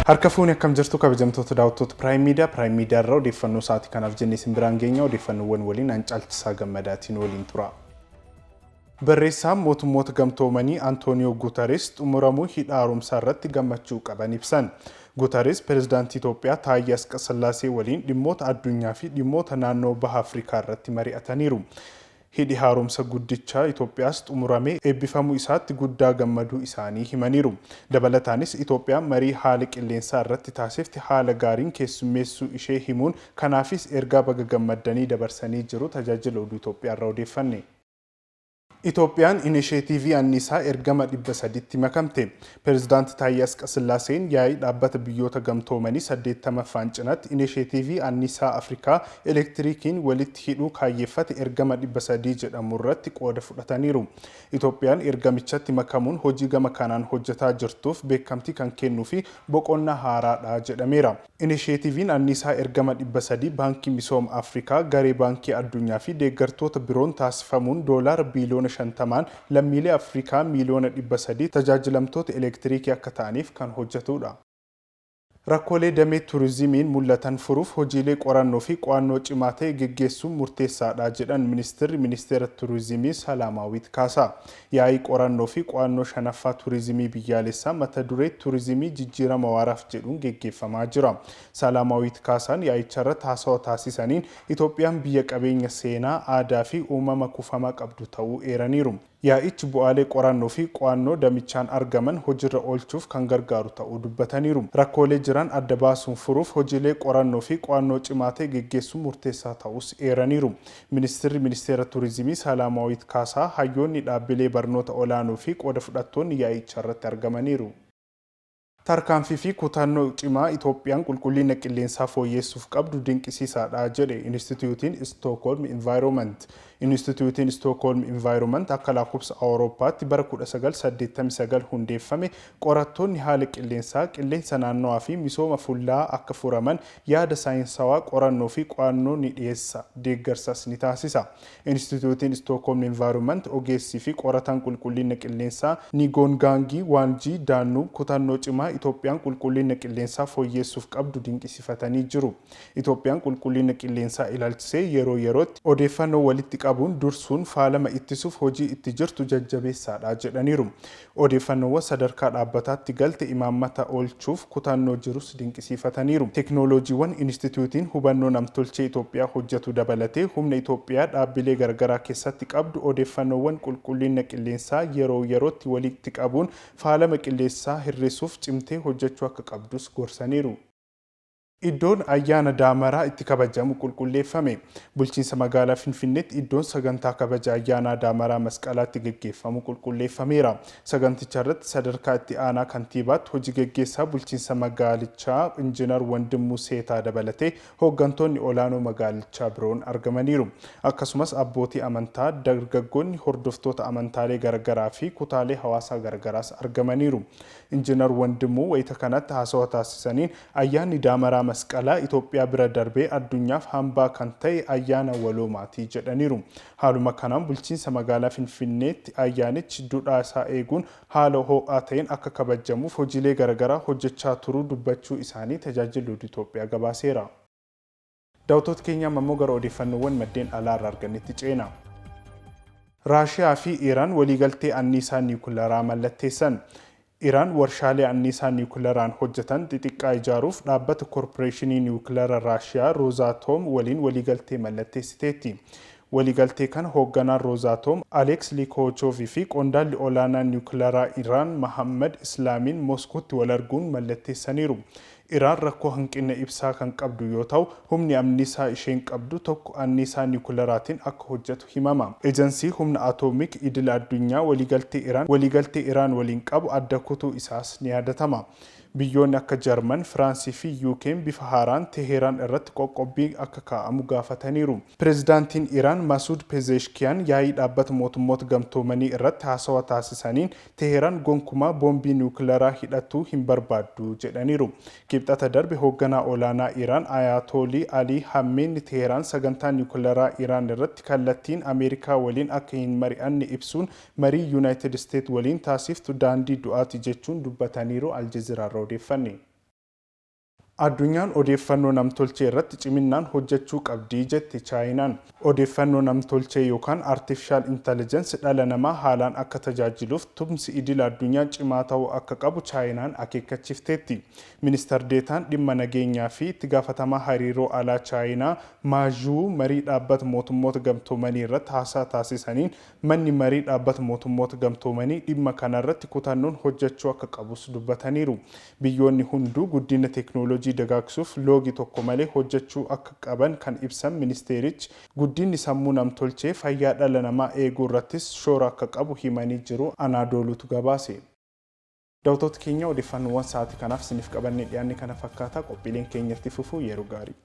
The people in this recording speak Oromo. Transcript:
Harka fuuni akkam jirtu kabajamtoota daawwattoota Prime Media irraa odeeffannoo sa'aatii kanaaf jennee isin biraan geenya odeeffannoowwan waliin Ancaalchisaa Gammadaatiin waliin tura. Barreessaan mootummoota gamtoomanii Antooniyoo Guutarees xumuramuu hidha haaromsaa irratti gammachuu qaban ibsan. Guutarees pirezidaantii Itoophiyaa Taayyee Asqasillaasee waliin dhimmoota addunyaa fi dhimmoota naannoo baha Afrikaa irratti mari'ataniiru. Hidhi haaromsa guddichaa Itoophiyaas xumuramee eebbifamuu isaatti guddaa gammaduu isaanii himaniiru. Dabalataanis Itoophiyaan marii haala qilleensaa irratti taasifte haala gaariin keessummeessuu ishee himuun kanaafis ergaa baga gammaddanii dabarsanii jiru tajaajila oduu Itoophiyaa irraa odeeffanne. Itoophiyaan inisheetiivii anniisaa ergama 300tti makamte. Pirezidaantii Taayyee Asqasillaaseen yaa'ii dhaabbata biyyoota gamtoomanii 80ffaan cinaatti inisheetiivii anniisaa Afrikaa elektiriikiin walitti hidhuu kaayyeeffate ergama 300 jedhamu irratti qooda fudhataniiru. Itoophiyaan ergamichatti makamuun hojii gama kanaan hojjetaa jirtuuf beekamtii kan kennuu fi boqonnaa haaraadha jedhameera. Inisheetiiviin anniisaa ergama 300 baankii misooma Afrikaa, garee baankii addunyaa fi deeggartoota biroon taasifamuun doolaara biiliyoona 50 lammiilee Afrikaa miiliyoona 300 tajaajilamtoota elektiriikii akka ta'aniif kan hojjetudha. Rakkoolee damee turizimiin mul'atan furuuf hojiilee qorannoo fi qo'annoo cimaa ta'e geggeessuun murteessaadha jedhan ministeera turizimii Salaamaawit Kaasaa. Yaa'ii qorannoo fi qo'annoo 5ffaa turizimii biyyaalessaa mata duree turizimii jijjiirama waaraaf jedhuun geggeeffamaa jira. Salaamaawit Kaasaan yaa'icha irratti haasawaa taasisaniin Itoophiyaan biyya qabeenya seenaa, aadaa fi uumama kufamaa qabdu ta'uu eeraniiru. Yaa'ichi bu'aalee qorannoo fi qo'annoo damichaan argaman hojiirra oolchuuf kan gargaaru ta'uu dubbataniiru. Rakkoolee jiran adda baasuun furuuf hojiilee qorannoo fi qo'annoo cimaa ta'e geggeessuun murteessaa ta'us eeraniiru. Ministeera turizimii Salaamaawit Kaasaa hayyoonni dhaabbilee barnoota olaanoo fi qooda fudhattoonni yaa'icha irratti argamaniiru. Tarkaanfii fi kutannoo cimaa Itoophiyaan qulqullina qilleensaa fooyyessuuf qabdu dinqisiisaadha jedhe Instituutiin Stockholm Environment. Instituutiin Stockholm Environment akka lakkoofsa Awurooppaatti bara 1989 hundeeffame qorattoonni haala qilleensaa, qilleensa naannawaa fi misooma fulla'aa akka furaman yaada saayinsawaa qorannoo fi qo'annoo ni dhiyeessa, deeggarsas ni taasisa. Instituutiin Stockholm Environment ogeessii fi qorataan qulqullina qilleensaa Nigoongaangii Waanjii Daannuu kutannoo cimaa Itoophiyaan qulqullina qilleensaa fooyyessuuf qabdu dinqisiifatanii jiru. Itoophiyaan qulqullina qilleensaa ilaalchisee yeroo yerootti odeeffannoo walitti qabuun dursuun faalama ittisuuf hojii itti jirtu jajjabeessaadha jedhaniiru. Odeeffannoowwan sadarkaa dhaabbataatti galte imaammata oolchuuf kutannoo jirus dinqisiifataniiru. Teknooloojiiwwan instituutiin hubannoo namtolchee Itoophiyaa hojjetu dabalatee humna Itoophiyaa dhaabbilee garagaraa keessatti qabdu odeeffannoowwan qulqullina qilleensaa yeroo yerootti walitti qabuun faalama qilleensaa hir'isuuf cimtee hojjechuu akka qabdus gorsaniiru. Iddoon ayyaana Daamaraa itti kabajamu qulqulleeffame. Bulchiinsa magaalaa Finfinneetti iddoon sagantaa kabaja ayyaana Daamaraa masqalaatti geggeeffamu qulqulleeffameera. Saganticha irratti sadarkaa itti aanaa kantiibaatti hojii geggeessaa bulchiinsa magaalichaa Injiinar Wandimuu Seetaa dabalatee hooggantoonni olaanoo magaalichaa biroon argamaniiru. Akkasumas abbootii amantaa, dargaggoonni hordoftoota amantaalee garagaraa fi kutaalee hawaasaa garagaraas argamaniiru. Injiinar Wandimuu wayita kanatti haasawaa taasisaniin ayyaanni Daamaraa masqalaa Itoophiyaa bira darbee addunyaaf hambaa kan ta'e ayyaana waloomaati jedhaniiru. Haaluma kanaan bulchiinsa magaalaa Finfinneetti ayyaanichi duudhaa isaa eeguun haala ho'aa ta'een akka kabajamuuf hojiilee garagaraa hojjechaa turuu dubbachuu isaanii tajaajilli oduu Itoophiyaa gabaaseera. Daawwattoota keenya ammoo gara odeeffannoowwan maddeen alaa irraa argannetti ceena. Raashiyaa fi Iraan waliigaltee anniisaa niwukileeraa mallatteessan. Iraan warshaalee anniisaa niwukileeraan hojjetan xixiqqaa ijaaruuf dhaabbata koorporeeshinii niwukileeraa Raashiyaa Rosatom waliin waliigaltee mallatteessiteetti. Waliigaltee kana hoogganaan Rosatom Aleeks Likoochoovii fi qondaalli olaanaa niwukileeraa Iraan Mohammad Islaamiin Moskootti wal arguun mallatteessaniiru. Iraan rakkoo hanqina ibsaa kan qabdu yoo ta'u humni anniisaa isheen qabdu tokko anniisaa niwukileeraatiin akka hojjetu himama. Eejansii humna atoomik idil addunyaa waliigaltee Iraan waliin qabu adda kutuu isaas ni yaadatama. Biyyoonni akka Jarman, Firaansii fi UK'n bifa haaraan Teheraan irratti qoqqobbii akka kaa'amu gaafataniiru. Pirezidaantiin Iraan Masuud Pezeshkiyan yaa'ii dhaabbata mootummoota gamtoomanii irratti haasawaa taasisaniin Teheraan gonkumaa boombii niwukileeraa hidhatuu hin barbaaddu jedhaniiru. Kibxata darbe hoogganaa olaanaa Iraan Ayatollah Ali Khamenei Teheraan sagantaa niwukileeraa Iraan irratti kallattiin Ameerikaa waliin akka hin mari'anne ibsuun marii United States waliin taasiftu daandii du'aati jechuun dubbataniiru. Aljazeera odeeffannee. Addunyaan odeeffannoo namtolchee irratti ciminaan hojjechuu qabdi jetti Chaayinaan. Odeeffannoo namtolchee yookaan artificial intelligence dhala namaa haalaan akka tajaajiluuf tumsi idil addunyaa cimaa ta'uu akka qabu Chaayinaan akeekkachiifteetti. Ministeer Deetaan dhimma nageenyaa fi itti gaafatamaa hariiroo alaa Chaayinaa Ma Zhou marii dhaabbata mootummoota gamtoomanii irratti haasaa taasisaniin manni marii dhaabbata mootummoota gamtoomanii dhimma kana irratti kutannoon hojjechuu akka qabus dubbataniiru. Biyyoonni hunduu guddina teeknooloojii dagaagsuuf loogii tokko malee hojjechuu akka qaban kan ibsan ministeerichi guddinni sammuu namtolchee fayyaa dhala namaa eeguu irrattis shoora akka qabu himanii jiru. Anaadoolutu gabaase. Daawwattoota keenya odeeffannoowwan sa'aatii kanaaf isiniif qabannee dhiyaanne kana fakkaata. Qophiileen keenyatti fufuu yeroo gaarii.